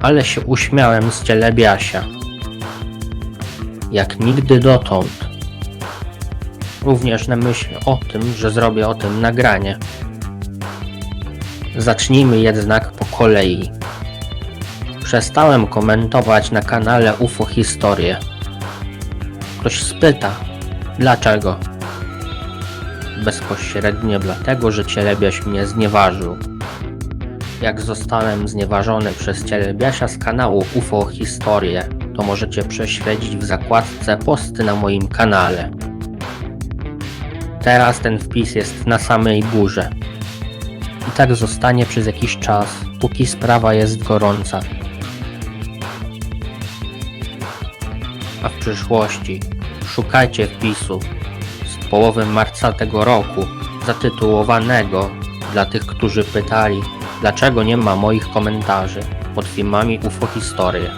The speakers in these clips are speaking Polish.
ale się uśmiałem z Cielebiasia. Jak nigdy dotąd. Również na myśl o tym, że zrobię o tym nagranie. Zacznijmy jednak po kolei. Przestałem komentować na kanale UFO Historię. Ktoś spyta, dlaczego? Bezpośrednio dlatego, że Cielebiaś mnie znieważył. Jak zostałem znieważony przez Cielebiasia z kanału UFO Historię, to możecie prześledzić w zakładce posty na moim kanale. Teraz ten wpis jest na samej górze. I tak zostanie przez jakiś czas, póki sprawa jest gorąca. A w przyszłości szukajcie wpisu z połowy marca tego roku, zatytułowanego dla tych, którzy pytali, dlaczego nie ma moich komentarzy pod filmami UFO Historię.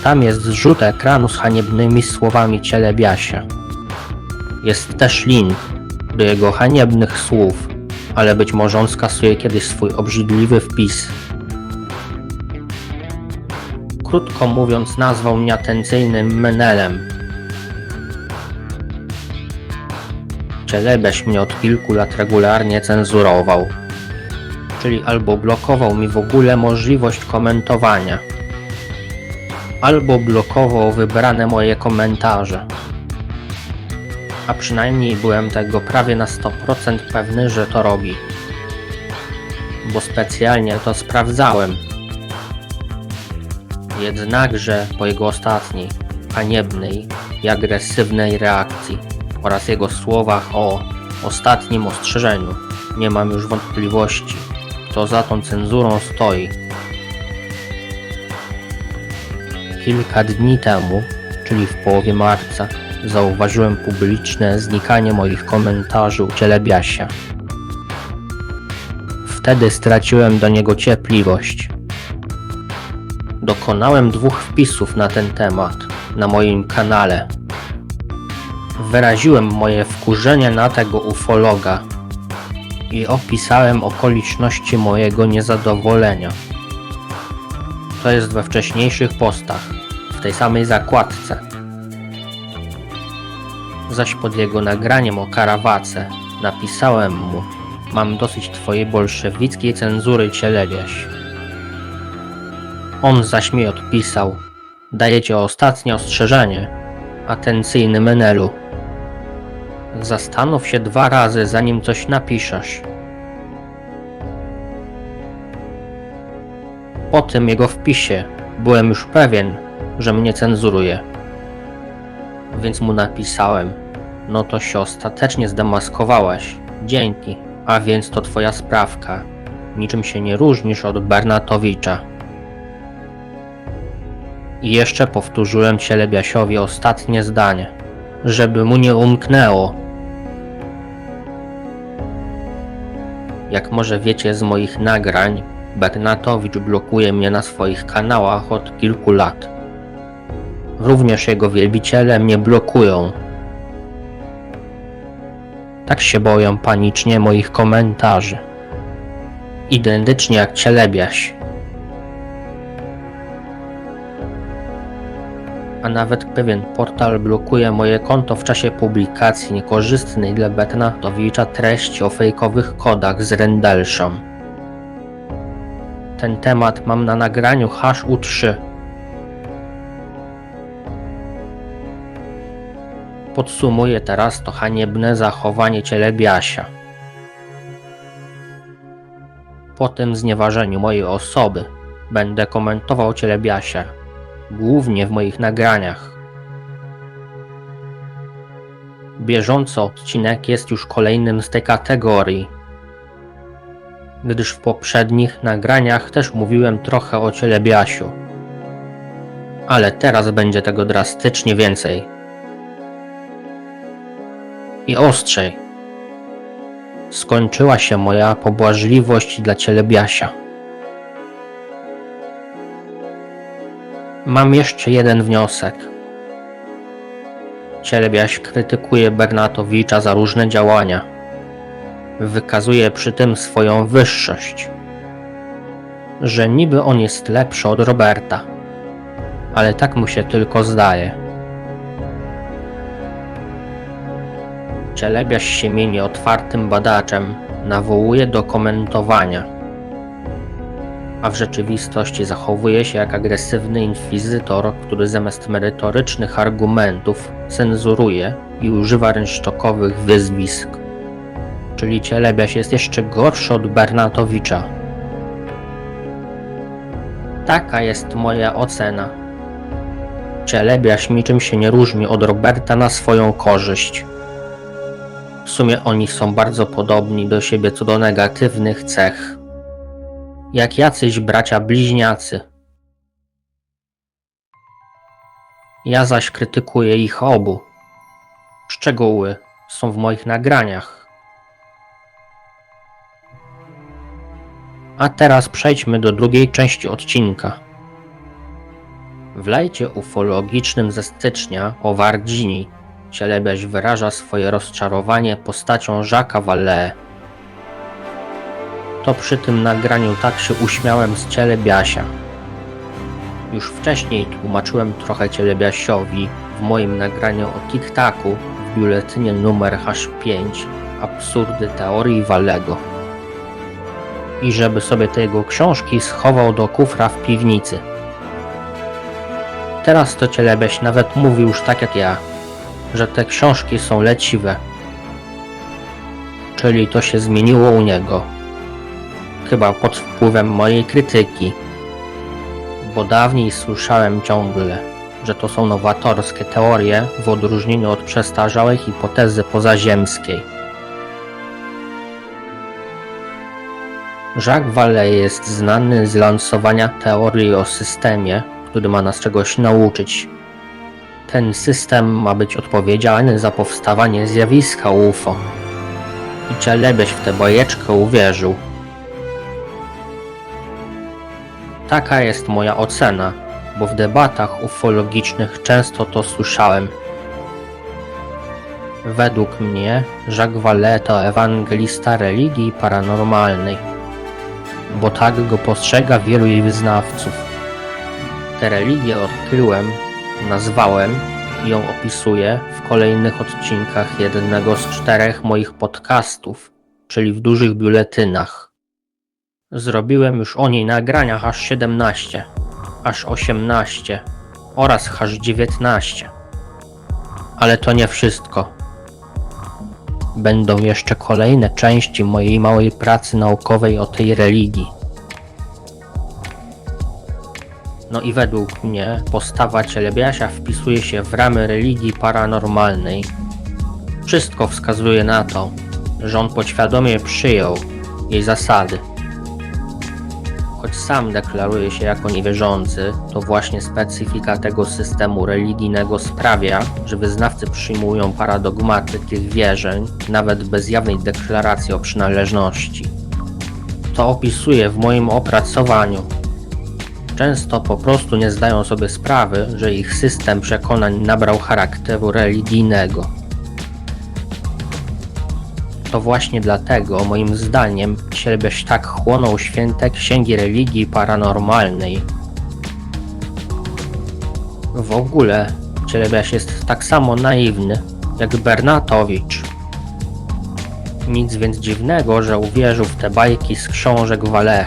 Tam jest zrzut ekranu z haniebnymi słowami Cielebiasia. Jest też link do jego haniebnych słów, ale być może on skasuje kiedyś swój obrzydliwy wpis. Krótko mówiąc, nazwał mnie atencyjnym menelem. Cielebiaś mnie od kilku lat regularnie cenzurował, czyli albo blokował mi w ogóle możliwość komentowania, albo blokował wybrane moje komentarze. A przynajmniej byłem tego prawie na 100% pewny, że to robi, bo specjalnie to sprawdzałem. Jednakże po jego ostatniej, haniebnej i agresywnej reakcji oraz jego słowach o ostatnim ostrzeżeniu nie mam już wątpliwości, kto za tą cenzurą stoi. Kilka dni temu, czyli w połowie marca, zauważyłem publiczne znikanie moich komentarzy u Cielebiasia. Wtedy straciłem do niego cierpliwość. Dokonałem 2 wpisów na ten temat na moim kanale. Wyraziłem moje wkurzenie na tego ufologa i opisałem okoliczności mojego niezadowolenia. To jest we wcześniejszych postach, w tej samej zakładce. Zaś pod jego nagraniem o karawace napisałem mu: mam dosyć twojej bolszewickiej cenzury, Cielebiaś. On zaś mi odpisał: daję ci ostatnie ostrzeżenie, atencyjny menelu. Zastanów się 2 razy, zanim coś napiszesz. Po tym jego wpisie byłem już pewien, że mnie cenzuruje. Więc mu napisałem: no to się ostatecznie zdemaskowałaś, dzięki, a więc to twoja sprawka, niczym się nie różnisz od Bernatowicza. I jeszcze powtórzyłem Cielebiasiowi ostatnie zdanie, żeby mu nie umknęło. Jak może wiecie z moich nagrań, Bernatowicz blokuje mnie na swoich kanałach od kilku lat. Również jego wielbiciele mnie blokują. Tak się boją panicznie moich komentarzy. Identycznie jak Cielebiaś. A nawet pewien portal blokuje moje konto w czasie publikacji niekorzystnej dla Bernatowicza treści o fejkowych kodach z Rendelszą. Ten temat mam na nagraniu HU3. Podsumuję teraz to haniebne zachowanie Cielebiasia. Po tym znieważeniu mojej osoby będę komentował Cielebiasia, głównie w moich nagraniach. Bieżący odcinek jest już kolejnym z tej kategorii, gdyż w poprzednich nagraniach też mówiłem trochę o Cielebiasiu. Ale teraz będzie tego drastycznie więcej. I ostrzej. Skończyła się moja pobłażliwość dla Cielebiasia. Mam jeszcze jeden wniosek. Cielebiaś krytykuje Bernatowicza za różne działania. Wykazuje przy tym swoją wyższość. że niby on jest lepszy od Roberta, ale tak mu się tylko zdaje. Cielebiaś się mieni otwartym badaczem, nawołuje do komentowania, a w rzeczywistości zachowuje się jak agresywny inkwizytor, który zamiast merytorycznych argumentów cenzuruje i używa rynsztokowych wyzwisk. Czyli Cielebiaś jest jeszcze gorszy od Bernatowicza. Taka jest moja ocena. Cielebiaś niczym się nie różni od Roberta na swoją korzyść. W sumie oni są bardzo podobni do siebie co do negatywnych cech. Jak jacyś bracia bliźniacy. Ja zaś krytykuję ich obu. Szczegóły są w moich nagraniach. A teraz przejdźmy do drugiej części odcinka. W lejcie ufologicznym ze stycznia o Wardini Cielebiaś wyraża swoje rozczarowanie postacią Jacques'a Vallee. To przy tym nagraniu tak się uśmiałem z Cielebiasia. Już wcześniej tłumaczyłem trochę Cielebiasiowi w moim nagraniu o Tik-Taku w biuletynie numer H5 Absurdy teorii Vallego. I żeby sobie te jego książki schował do kufra w piwnicy. Teraz to Cielebiaś nawet mówi już tak jak ja, że te książki są leciwe. Czyli to się zmieniło u niego. Chyba pod wpływem mojej krytyki. Bo dawniej słyszałem ciągle, że to są nowatorskie teorie w odróżnieniu od przestarzałej hipotezy pozaziemskiej. Jacques Vallée jest znany z lansowania teorii o systemie, który ma nas czegoś nauczyć. Ten system ma być odpowiedzialny za powstawanie zjawiska UFO. I Cielebiaś w tę bajeczkę uwierzył. Taka jest moja ocena, bo w debatach ufologicznych często to słyszałem. Według mnie Jacques Vallée to ewangelista religii paranormalnej, bo tak go postrzega wielu jej wyznawców. Tę religię odkryłem, nazwałem i ją opisuję w kolejnych odcinkach jednego z 4 moich podcastów, czyli w dużych biuletynach. Zrobiłem już o niej nagrania aż 17, aż 18 oraz aż 19. Ale to nie wszystko. Będą jeszcze kolejne części mojej małej pracy naukowej o tej religii. No i według mnie postawa Cielebiasia wpisuje się w ramy religii paranormalnej. Wszystko wskazuje na to, że on podświadomie przyjął jej zasady. Choć sam deklaruje się jako niewierzący, to właśnie specyfika tego systemu religijnego sprawia, że wyznawcy przyjmują paradogmaty tych wierzeń, nawet bez jawnej deklaracji o przynależności. To opisuję w moim opracowaniu. Często po prostu nie zdają sobie sprawy, że ich system przekonań nabrał charakteru religijnego. To właśnie dlatego, moim zdaniem, Cielebiaś tak chłonął święte księgi religii paranormalnej. W ogóle Cielebiaś jest tak samo naiwny jak Bernatowicz. Nic więc dziwnego, że uwierzył w te bajki z książek Vallée.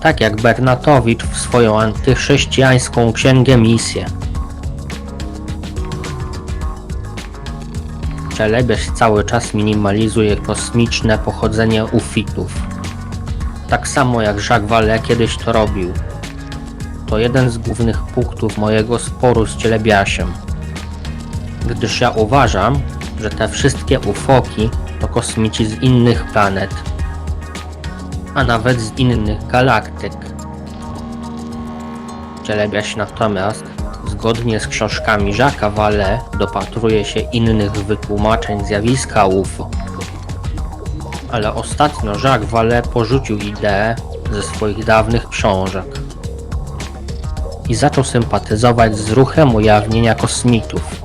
Tak jak Bernatowicz w swoją antychrześcijańską księgę Misję. Cielebiaś cały czas minimalizuje kosmiczne pochodzenie ufitów. Tak samo jak Jacques Vallée kiedyś to robił. To jeden z głównych punktów mojego sporu z Cielebiasiem. Gdyż ja uważam, że te wszystkie ufoki to kosmici z innych planet, a nawet z innych galaktyk. Cielebiaś natomiast, zgodnie z książkami Jacques'a Vallée, dopatruje się innych wytłumaczeń zjawiska UFO. Ale ostatnio Jacques Vallée porzucił ideę ze swoich dawnych książek i zaczął sympatyzować z ruchem ujawnienia kosmitów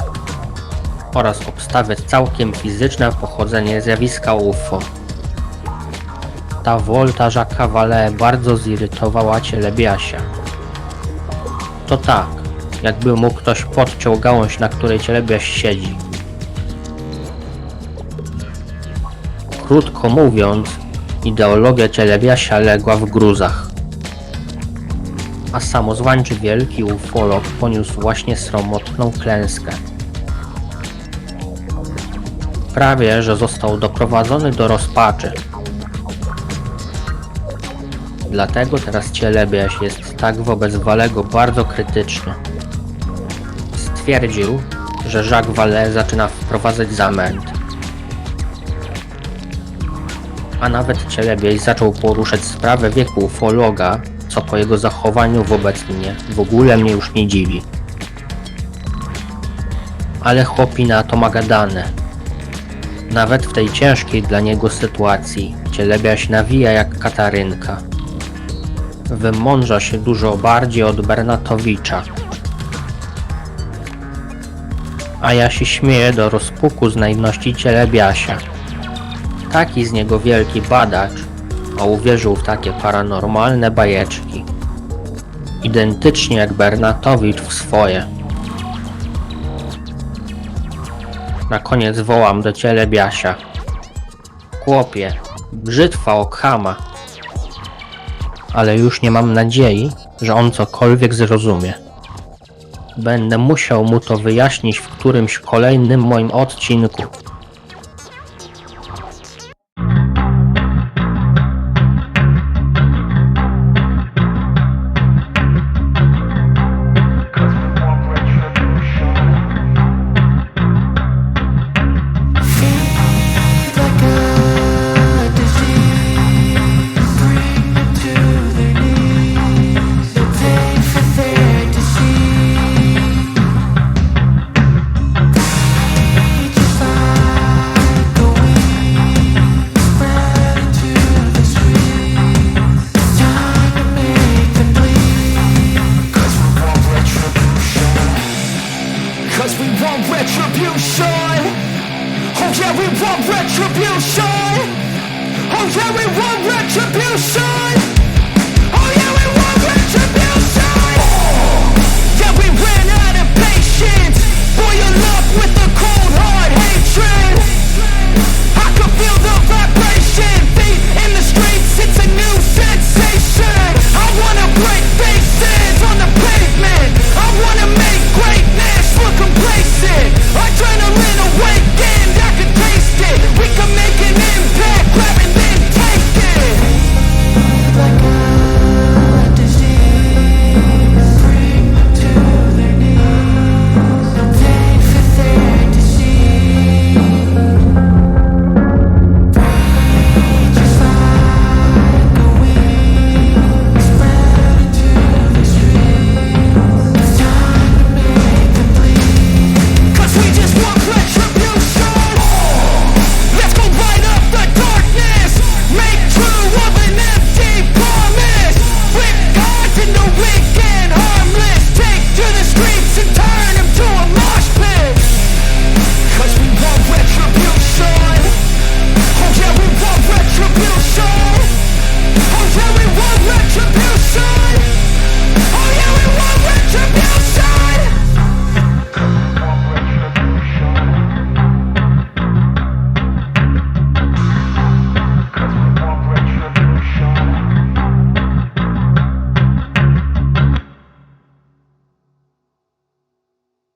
oraz obstawiać całkiem fizyczne pochodzenie zjawiska UFO. ta wolta Jacques'a Vallee bardzo zirytowała Cielebiasia. To tak, jakby mu ktoś podciął gałąź, na której Cielebiaś siedzi. Krótko mówiąc, ideologia Cielebiasia legła w gruzach. A samozwańczy wielki ufolog poniósł właśnie sromotną klęskę. Prawie, że został doprowadzony do rozpaczy. Dlatego teraz Cielebiaś jest tak wobec Vallego bardzo krytyczny. Stwierdził, że Jacques Vallée zaczyna wprowadzać zamęt. A nawet Cielebiaś zaczął poruszać sprawę wieku ufologa, co po jego zachowaniu wobec mnie w ogóle mnie już nie dziwi. Ale chłopina to ma gadane. Nawet w tej ciężkiej dla niego sytuacji Cielebiaś nawija jak Katarynka. Wymądrza się dużo bardziej od Bernatowicza. A ja się śmieję do rozpuku z naiwności Cielebiasia. Taki z niego wielki badacz, a uwierzył w takie paranormalne bajeczki. Identycznie jak Bernatowicz w swoje. Na koniec wołam do Cielebiasia. Chłopie, brzytwa okama. Ale już nie mam nadziei, że on cokolwiek zrozumie. Będę musiał mu to wyjaśnić w którymś kolejnym moim odcinku. Cause we want retribution. Oh yeah, we want retribution. Oh yeah, we want retribution.